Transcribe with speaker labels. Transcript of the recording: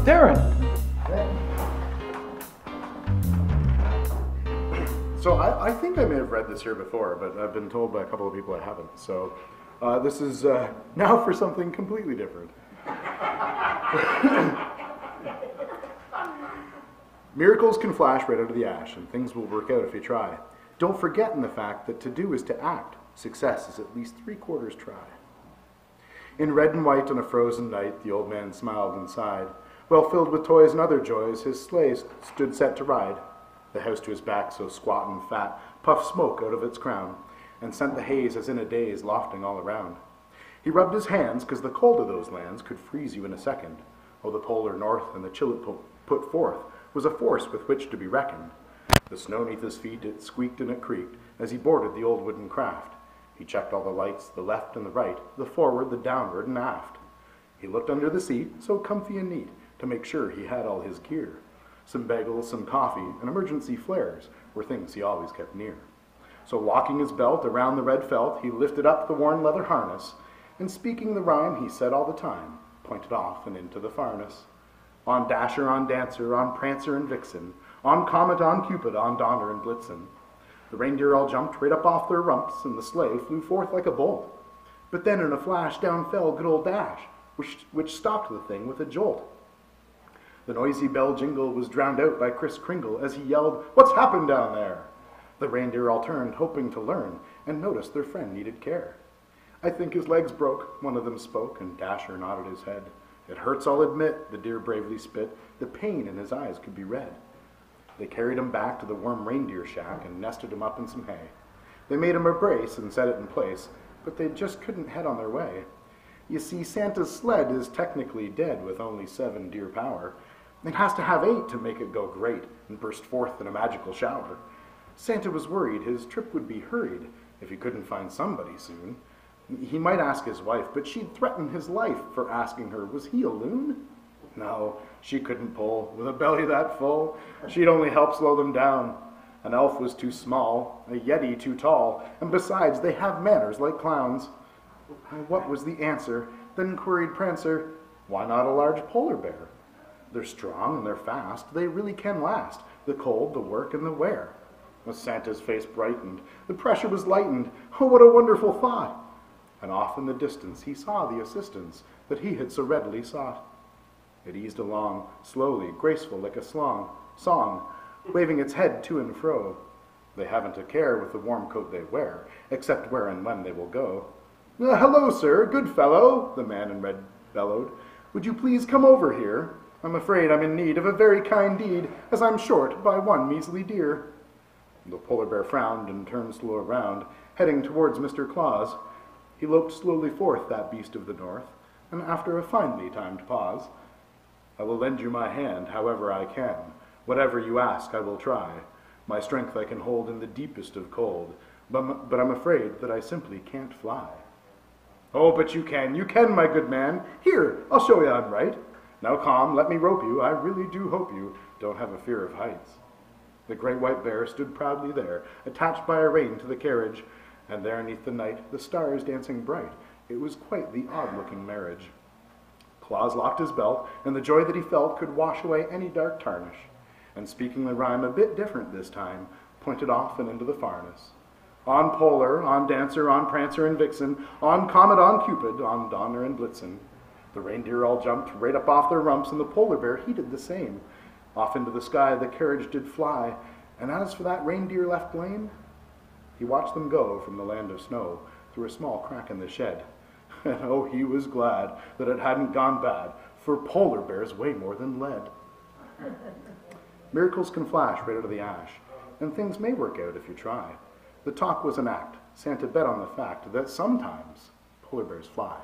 Speaker 1: Darren!
Speaker 2: So I think I may have read this here before, but I've been told by a couple of people I haven't. So this is now for something completely different. Miracles can flash right out of the ash, and things will work out if you try. Don't forget in the fact that to do is to act. Success is at least 3/4 try. In red and white on a frozen night, the old man smiled and sighed. Well filled with toys and other joys, his sleigh stood set to ride. The house to his back, so squat and fat, puffed smoke out of its crown, and sent the haze as in a daze lofting all around. He rubbed his hands, 'cause the cold of those lands could freeze you in a second. Oh, the polar north and the chill it put forth was a force with which to be reckoned. The snow neath his feet, it squeaked and it creaked, as he boarded the old wooden craft. He checked all the lights, the left and the right, the forward, the downward, and aft. He looked under the seat, so comfy and neat, to make sure he had all his gear. Some bagels, some coffee, and emergency flares were things he always kept near. So locking his belt around the red felt, he lifted up the worn leather harness, and speaking the rhyme he said all the time, pointed off and into the farness. On Dasher, on Dancer, on Prancer and Vixen, on Comet, on Cupid, on Donner and Blitzen. The reindeer all jumped right up off their rumps, and the sleigh flew forth like a bolt. But then in a flash down fell good old Dash, which stopped the thing with a jolt. The noisy bell jingle was drowned out by Kris Kringle as he yelled, "What's happened down there?" The reindeer all turned, hoping to learn, and noticed their friend needed care. "I think his legs broke," one of them spoke, and Dasher nodded his head. "It hurts, I'll admit," the deer bravely spit. The pain in his eyes could be read. They carried him back to the warm reindeer shack and nested him up in some hay. They made him a brace and set it in place, but they just couldn't head on their way. You see, Santa's sled is technically dead with only 7 deer power. It has to have 8 to make it go great and burst forth in a magical shower. Santa was worried his trip would be hurried if he couldn't find somebody soon. He might ask his wife, but she'd threaten his life for asking her, was he a loon? No, she couldn't pull. With a belly that full, she'd only help slow them down. An elf was too small, a yeti too tall, and besides, they have manners like clowns. What was the answer? Then queried Prancer, why not a large polar bear? They're strong and they're fast, they really can last, the cold, the work, and the wear. Santa's face brightened, the pressure was lightened. Oh, what a wonderful thought! And off in the distance he saw the assistance that he had so readily sought. It eased along, slowly, graceful like a song, waving its head to and fro. They haven't a care with the warm coat they wear, except where and when they will go. Hello, sir, good fellow, the man in red bellowed. Would you please come over here? I'm afraid I'm in need of a very kind deed, as I'm short by 1 measly deer. The polar bear frowned and turned slow around, heading towards Mr. Claus. He loped slowly forth, that beast of the north, and after a finely timed pause, I will lend you my hand, however I can. Whatever you ask, I will try. My strength I can hold in the deepest of cold, but I'm afraid that I simply can't fly. Oh, but you can, my good man. Here, I'll show you I'm right. Now calm, let me rope you. I really do hope you don't have a fear of heights. The great white bear stood proudly there, attached by a rein to the carriage, and there neath the night, the stars dancing bright. It was quite the odd-looking marriage. Claus locked his belt, and the joy that he felt could wash away any dark tarnish, and speaking the rhyme a bit different this time, pointed off and into the farness. On Polar, on Dancer, on Prancer and Vixen, on Comet, on Cupid, on Donner and Blitzen. The reindeer all jumped right up off their rumps, and the polar bear he did the same. Off into the sky the carriage did fly, and as for that reindeer left lame, he watched them go from the land of snow through a small crack in the shed. And oh, he was glad that it hadn't gone bad, for polar bears weigh more than lead. Miracles can flash right out of the ash, and things may work out if you try. The talk was an act. Santa bet on the fact that sometimes polar bears fly.